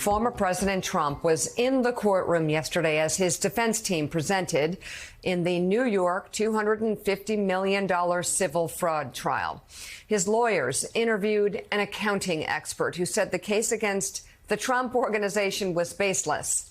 Former President Trump was in the courtroom yesterday as his defense team presented in the New York $250 million civil fraud trial. His lawyers interviewed an accounting expert who said the case against the Trump Organization was baseless.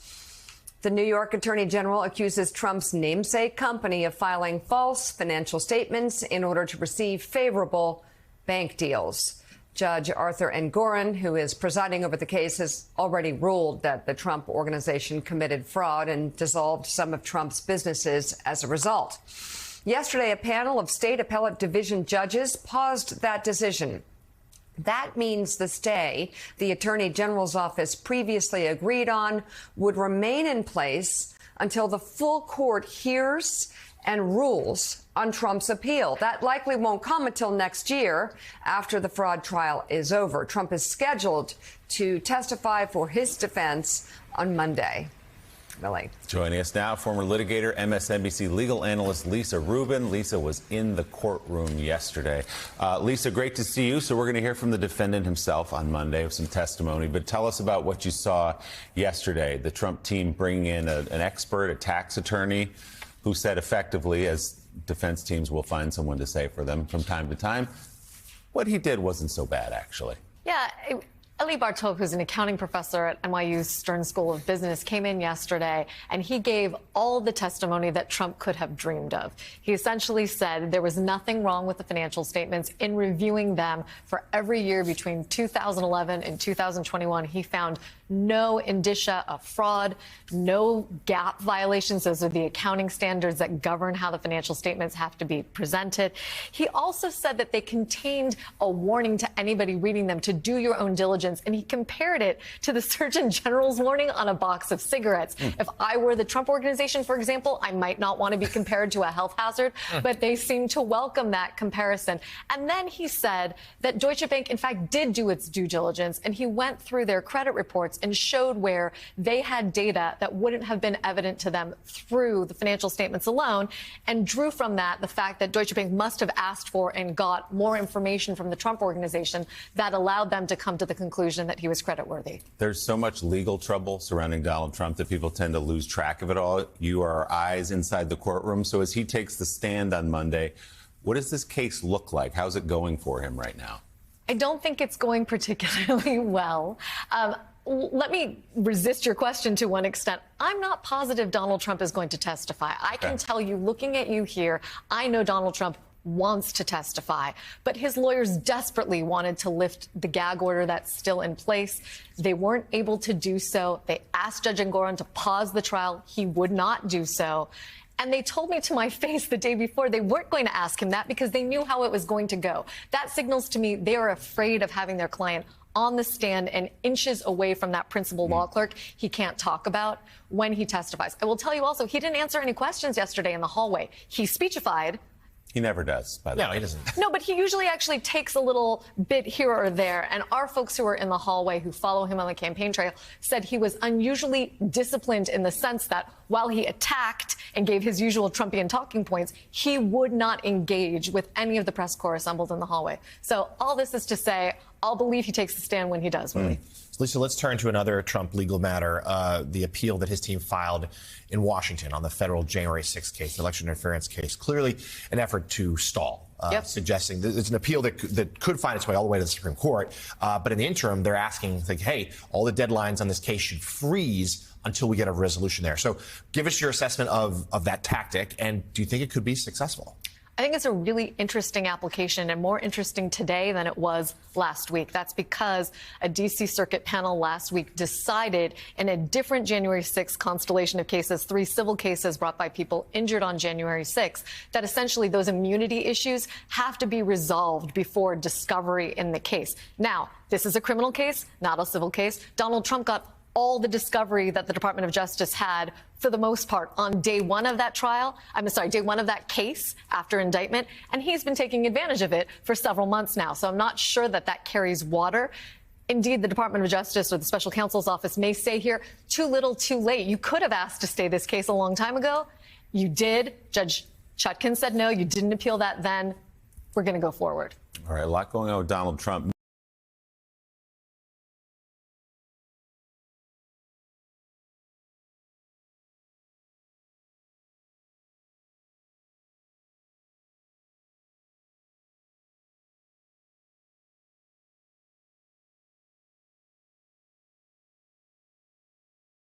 The New York Attorney General accuses Trump's namesake company of filing false financial statements in order to receive favorable bank deals. Judge Arthur Engoron, who is presiding over the case, has already ruled that the Trump Organization committed fraud and dissolved some of Trump's businesses as a result. Yesterday, a panel of state appellate division judges paused that decision. That means the stay the Attorney General's office previously agreed on would remain in place until the full court hears and rules on Trump's appeal. That likely won't come until next year after the fraud trial is over. Trump is scheduled to testify for his defense on Monday. Millie. Joining us now, former litigator, MSNBC legal analyst Lisa Rubin. Lisa was in the courtroom yesterday. Lisa, great to see you. So we're going to hear from the defendant himself on Monday with some testimony. But tell us about what you saw yesterday. The Trump team bringing in an expert, a tax attorney, who said effectively, as defense teams will find someone to say for them from time to time, what he did wasn't so bad, actually. Yeah. Elie Bartok, who's an accounting professor at NYU's Stern School of Business, came in yesterday and he gave all the testimony that Trump could have dreamed of. He essentially said there was nothing wrong with the financial statements. In reviewing them for every year between 2011 and 2021, he found no indicia of fraud, no GAAP violations. Those are the accounting standards that govern how the financial statements have to be presented. He also said that they contained a warning to anybody reading them to do your own diligence, and he compared it to the Surgeon General's warning on a box of cigarettes. If I were the Trump Organization, for example, I might not want to be compared to a health hazard, but they seem to welcome that comparison. And then he said that Deutsche Bank, in fact, did do its due diligence, and he went through their credit reports and showed where they had data that wouldn't have been evident to them through the financial statements alone, and drew from that the fact that Deutsche Bank must have asked for and got more information from the Trump Organization that allowed them to come to the conclusion that he was creditworthy. There's so much legal trouble surrounding Donald Trump that people tend to lose track of it all. You are eyes inside the courtroom. So as he takes the stand on Monday, what does this case look like? How's it going for him right now? I don't think it's going particularly well. Let me resist your question to one extent. I'm not positive Donald Trump is going to testify. I can tell you, looking at you here, I know Donald Trump wants to testify, but his lawyers desperately wanted to lift the gag order that's still in place. They weren't able to do so. They asked Judge Engoron to pause the trial. He would not do so. And they told me to my face the day before they weren't going to ask him that because they knew how it was going to go. That signals to me they are afraid of having their client on the stand and inches away from that principal law clerk he can't talk about when he testifies. I will tell you also, he didn't answer any questions yesterday in the hallway. He speechified. He never does, by the way. No, he doesn't. No, but he usually actually takes a little bit here or there. And our folks who are in the hallway who follow him on the campaign trail said he was unusually disciplined in the sense that while he attacked and gave his usual Trumpian talking points, he would not engage with any of the press corps assembled in the hallway. So all this is to say, I'll believe he takes the stand when he does, Willie. Lisa, let's turn to another Trump legal matter, the appeal that his team filed in Washington on the federal January 6th case, the election interference case. Clearly an effort to stall, suggesting that it's an appeal that could find its way all the way to the Supreme Court. But in the interim, they're asking, like, hey, all the deadlines on this case should freeze until we get a resolution there. So give us your assessment of that tactic, and do you think it could be successful? I think it's a really interesting application and more interesting today than it was last week. That's because a D.C. Circuit panel last week decided in a different January 6th constellation of cases, 3 civil cases brought by people injured on January 6th, that essentially those immunity issues have to be resolved before discovery in the case. Now, this is a criminal case, not a civil case. Donald Trump got all the discovery that the Department of Justice had, for the most part, on day one of that trial. Day one of that case after indictment. And he's been taking advantage of it for several months now. So I'm not sure that that carries water. Indeed, the Department of Justice or the special counsel's office may say here, too little, too late. You could have asked to stay this case a long time ago. You did. Judge Chutkan said no. You didn't appeal that then. We're going to go forward. All right, a lot going on with Donald Trump.